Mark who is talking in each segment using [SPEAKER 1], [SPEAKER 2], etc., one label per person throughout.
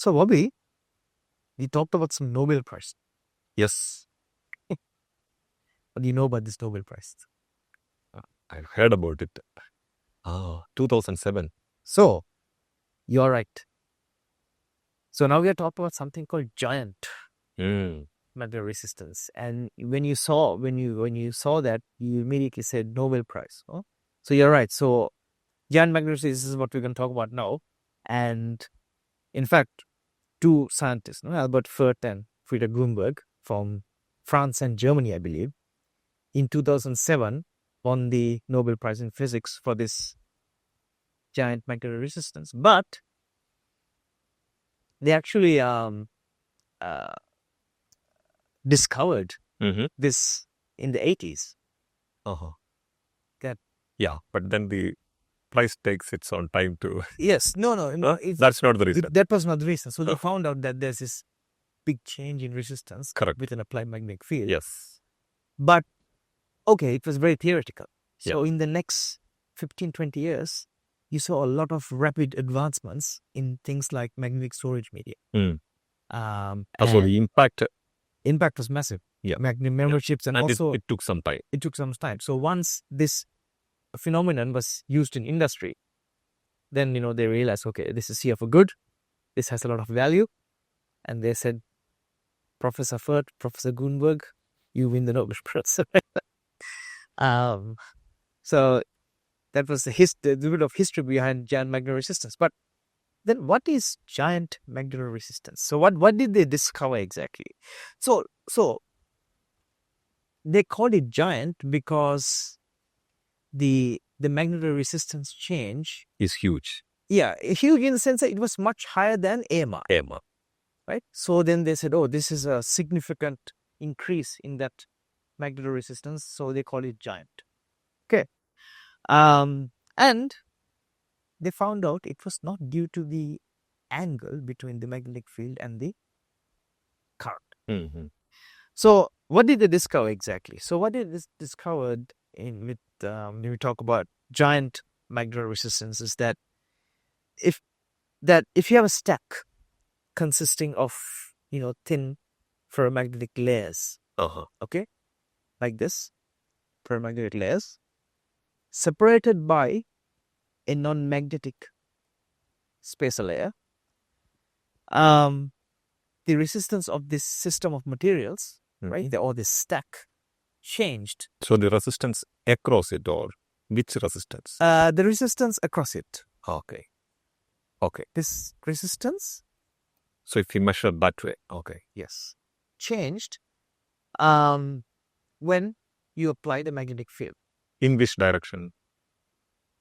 [SPEAKER 1] So, Bobby, we talked about some Nobel Prize.
[SPEAKER 2] Yes,
[SPEAKER 1] What do you know about this Nobel Prize?
[SPEAKER 2] I've heard about it. 2007.
[SPEAKER 1] So, you're right. So now we are talking about something called giant
[SPEAKER 2] Mm.
[SPEAKER 1] magnetoresistance. And when you saw that, you immediately said Nobel Prize. Oh? So you're right. So giant magnetoresistance is what we're going to talk about now. And in fact, two scientists, Albert Fert and Frieda Grünberg from France and Germany, I believe, in 2007 won the Nobel Prize in Physics for this giant magnetoresistance. But they actually discovered
[SPEAKER 2] Mm-hmm.
[SPEAKER 1] this in the 80s.
[SPEAKER 2] Uh-huh.
[SPEAKER 1] That-
[SPEAKER 2] Yeah, but then the price takes its own time to...
[SPEAKER 1] Yes, no,
[SPEAKER 2] That's not the reason.
[SPEAKER 1] that was not the reason. So they found out that there's this big change in resistance
[SPEAKER 2] Correct.
[SPEAKER 1] with an applied magnetic field.
[SPEAKER 2] Yes.
[SPEAKER 1] But, okay, it was very theoretical. So in the next 15, 20 years, you saw a lot of rapid advancements in things like magnetic storage media.
[SPEAKER 2] Mm. So
[SPEAKER 1] And
[SPEAKER 2] the
[SPEAKER 1] impact was massive.
[SPEAKER 2] Yeah.
[SPEAKER 1] Magnetic memory chips, and also
[SPEAKER 2] it took some time.
[SPEAKER 1] it took some time. So once this phenomenon was used in industry, then they realized, okay, this is here for good. This has a lot of value, and they said, Professor Fert, Professor Grünberg, you win the Nobel Prize. So that was the bit of history behind giant magnetoresistance. But then, what is giant magnetoresistance? So what did they discover exactly? So they called it giant because the magnetoresistance change
[SPEAKER 2] Is huge.
[SPEAKER 1] huge in the sense that it was much higher than AMR, right? So then they said, oh, this is a significant increase in that magnetoresistance, so they call it giant. Okay. And they found out it was not due to the angle between the magnetic field and the current.
[SPEAKER 2] Mm-hmm.
[SPEAKER 1] So what did they discover exactly? So what they discovered when we talk about giant magnetoresistance is that if you have a stack consisting of thin ferromagnetic layers, okay, like this, ferromagnetic layers separated by a non-magnetic spacer layer, the resistance of this system of materials, right, or this stack, changed.
[SPEAKER 2] So the resistance across it, or which resistance?
[SPEAKER 1] The resistance across it.
[SPEAKER 2] Okay.
[SPEAKER 1] This resistance,
[SPEAKER 2] So if you measure that way,
[SPEAKER 1] yes, changed when you apply the magnetic field.
[SPEAKER 2] in which direction?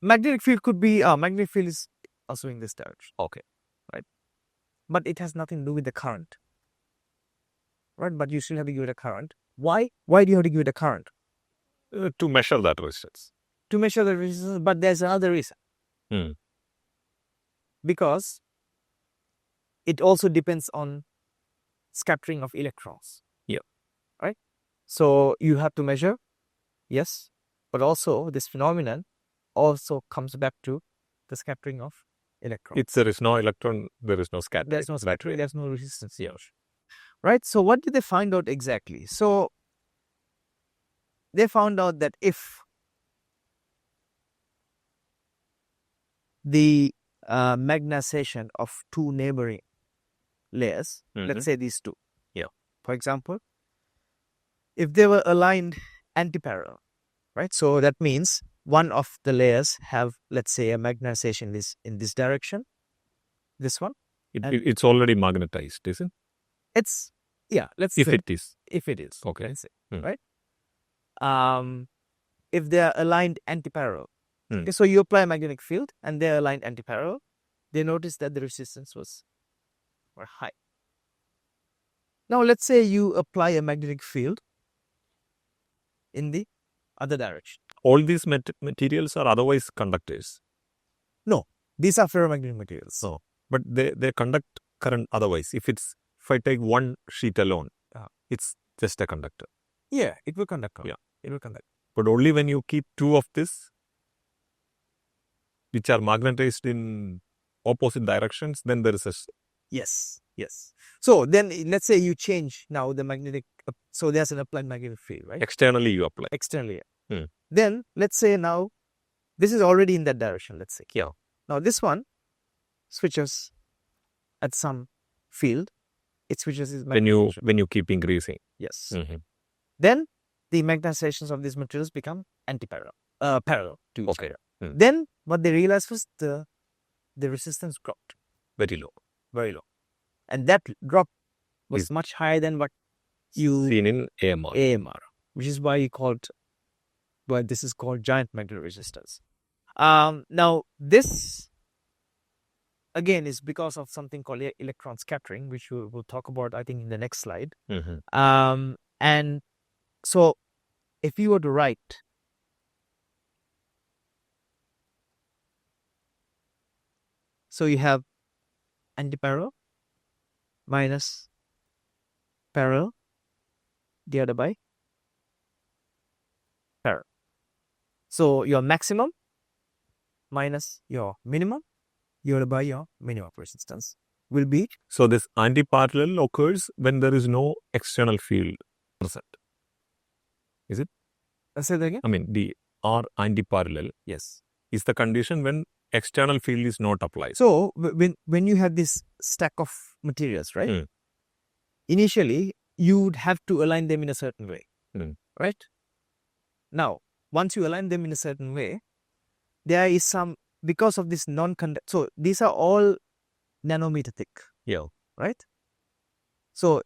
[SPEAKER 1] Magnetic field could be magnetic field is also in this direction.
[SPEAKER 2] Okay.
[SPEAKER 1] Right. But it has nothing to do with the current. Right. But you still have to give it a current. Why? Why do you have to give it a current?
[SPEAKER 2] To measure that resistance.
[SPEAKER 1] To measure the resistance, but there's another reason. Because it also depends on scattering of electrons.
[SPEAKER 2] Yeah.
[SPEAKER 1] Right. So you have to measure, yes, but also this phenomenon also comes back to the scattering of electrons.
[SPEAKER 2] If there is no electron, there is no scattering.
[SPEAKER 1] There's no scattering, there's no resistance here. Right? So what did they find out exactly? So they found out that if the magnetization of two neighboring layers, let's say these two.
[SPEAKER 2] Yeah.
[SPEAKER 1] For example, if they were aligned antiparallel, right? So that means one of the layers have, let's say, a magnetization is in this direction, this one.
[SPEAKER 2] It's already magnetized, isn't it?
[SPEAKER 1] It's, let's
[SPEAKER 2] if
[SPEAKER 1] say.
[SPEAKER 2] it is.
[SPEAKER 1] If it is.
[SPEAKER 2] Okay.
[SPEAKER 1] Let's say, right? If they are aligned antiparallel. Okay, so you apply a magnetic field and they're aligned antiparallel, they notice that the resistance were high. Now, let's say you apply a magnetic field in the other direction.
[SPEAKER 2] All these materials are otherwise conductors.
[SPEAKER 1] No, these are ferromagnetic materials.
[SPEAKER 2] So, but they conduct current otherwise. If I take one sheet alone, it's just a conductor.
[SPEAKER 1] Yeah, it will conduct current.
[SPEAKER 2] Yeah.
[SPEAKER 1] It will conduct.
[SPEAKER 2] But only when you keep two of this, which are magnetized in opposite directions, then there is a
[SPEAKER 1] Yes, yes. So then let's say you change now the magnetic, so there's an applied magnetic field, right?
[SPEAKER 2] Externally you apply.
[SPEAKER 1] Externally.
[SPEAKER 2] Hmm.
[SPEAKER 1] Then let's say now this is already in that direction, let's say.
[SPEAKER 2] Yeah.
[SPEAKER 1] Now this one switches at some field. It switches its
[SPEAKER 2] When you keep increasing.
[SPEAKER 1] Yes.
[SPEAKER 2] Mhm.
[SPEAKER 1] Then the magnetizations of these materials become anti-parallel, parallel to each
[SPEAKER 2] Okay.
[SPEAKER 1] other. Then what they realized was the resistance dropped
[SPEAKER 2] Very low.
[SPEAKER 1] very low, and that drop was much higher than what you
[SPEAKER 2] Seen in AMR.
[SPEAKER 1] AMR, which is why this is called giant magnetoresistance. Now this again is because of something called electron scattering, which we will talk about, I think, in the next slide.
[SPEAKER 2] Mhm.
[SPEAKER 1] And so if you were to write so you have antiparallel minus parallel divided by parallel. So your maximum minus your minimum divided by your minimum resistance will be.
[SPEAKER 2] So this anti-parallel occurs when there is no external field present. Is it?
[SPEAKER 1] Say that again?
[SPEAKER 2] I mean, the R anti-parallel,
[SPEAKER 1] yes,
[SPEAKER 2] is the condition when external field is not applied.
[SPEAKER 1] So when you have this stack of materials, right? Initially, you would have to align them in a certain way, right? Now, once you align them in a certain way, there is some, because of this non-conduct. So these are all nanometer thick.
[SPEAKER 2] Yeah.
[SPEAKER 1] Right? So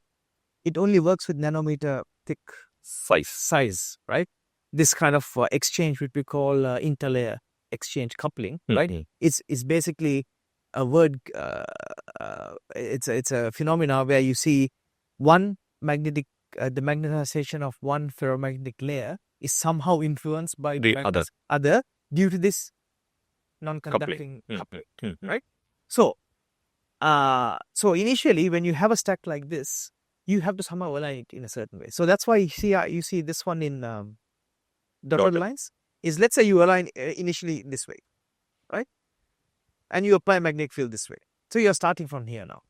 [SPEAKER 1] it only works with nanometer thick size, right? This kind of exchange, which we call interlayer exchange coupling, right? It's basically a word. It's a phenomena where you see one magnetic, the magnetization of one ferromagnetic layer is somehow influenced by
[SPEAKER 2] the
[SPEAKER 1] other due to this non-conducting coupling, right? So, initially when you have a stack like this, you have to somehow align it in a certain way. So that's why you see this one in dotted lines. Is, let's say you align initially this way, right? And you apply magnetic field this way. So you're starting from here now,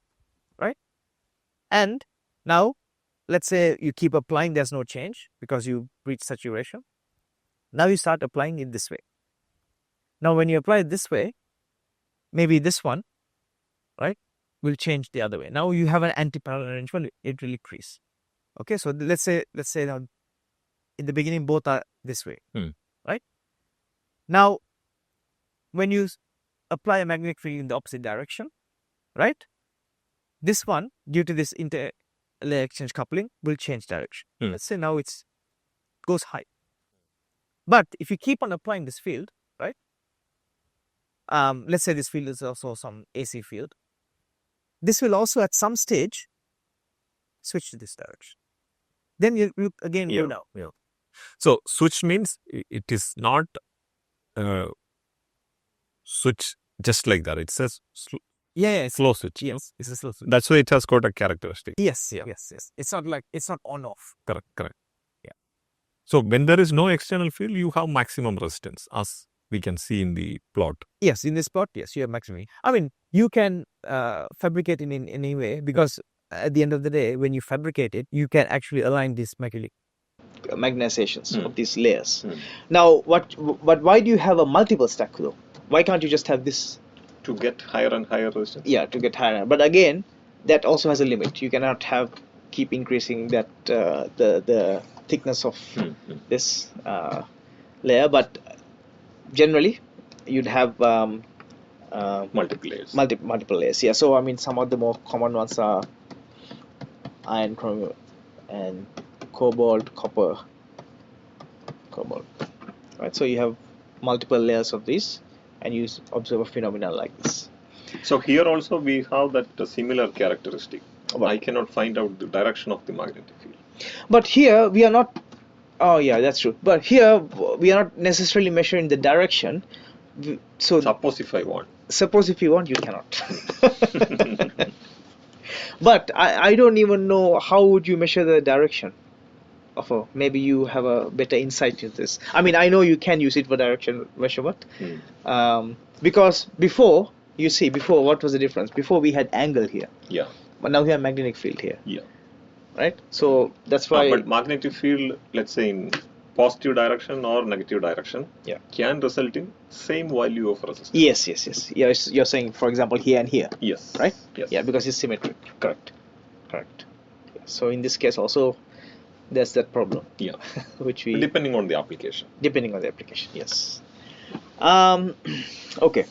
[SPEAKER 1] right? And now, let's say you keep applying, there's no change because you reach saturation. Now you start applying it this way. Now when you apply it this way, maybe this one, right, will change the other way. Now you have an anti-parallel arrangement, it will increase. Okay, so let's say now in the beginning both are this way, right? Now when you apply a magnetic field in the opposite direction, right, this one, due to this interlayer exchange coupling, will change direction. Let's say now it's goes high. But if you keep on applying this field, right, let's say this field is also some AC field, this will also at some stage switch to this direction. Then you again go down.
[SPEAKER 2] Yeah. So switch means it is not switch just like that. It says slow switch.
[SPEAKER 1] Yes, it's a slow switch.
[SPEAKER 2] That's why it has got a characteristic.
[SPEAKER 1] Yes. It's not on off.
[SPEAKER 2] Correct. Yeah. So when there is no external field, you have maximum resistance, as we can see in the plot.
[SPEAKER 1] Yes, in this plot, yes, you have maximum. I mean, you can fabricate it in any way, because at the end of the day, when you fabricate it, you can actually align these magnetizations of these layers. Now, why do you have a multiple stack though? Why can't you just have this?
[SPEAKER 2] To get higher and higher resistance?
[SPEAKER 1] Yeah, to get higher. But again, that also has a limit. You cannot keep increasing that the thickness of this layer. But generally, you'd have
[SPEAKER 2] multiple layers.
[SPEAKER 1] Multiple layers. Yeah. So I mean, some of the more common ones are iron, chromium, and cobalt, copper, cobalt. Right. So you have multiple layers of these, and you observe a phenomenon like this.
[SPEAKER 2] So here also we have that similar characteristic. I cannot find out the direction of the magnetic field.
[SPEAKER 1] But here we are not. Oh yeah, that's true. But here we are not necessarily measuring the direction. So
[SPEAKER 2] suppose if I want.
[SPEAKER 1] Suppose if you want, you cannot. But I don't even know how would you measure the direction of a. Maybe you have a better insight into this. I mean, I know you can use it for direction measurement, because before You see, before, what was the difference? Before we had angle here,
[SPEAKER 3] Yeah.
[SPEAKER 1] but now we have magnetic field here,
[SPEAKER 3] Yeah.
[SPEAKER 1] right? So that's why.
[SPEAKER 3] But magnetic field, let's say in positive direction or negative direction,
[SPEAKER 1] Yeah.
[SPEAKER 3] can result in same value of resistance.
[SPEAKER 1] Yes. You're saying, for example, here and here.
[SPEAKER 3] Yes.
[SPEAKER 1] Right?
[SPEAKER 3] Yes.
[SPEAKER 1] Yeah, because it's symmetric. Correct. So in this case also, there's that problem.
[SPEAKER 3] Yeah.
[SPEAKER 1] Which we
[SPEAKER 3] Depending on the application.
[SPEAKER 1] Yes. Okay.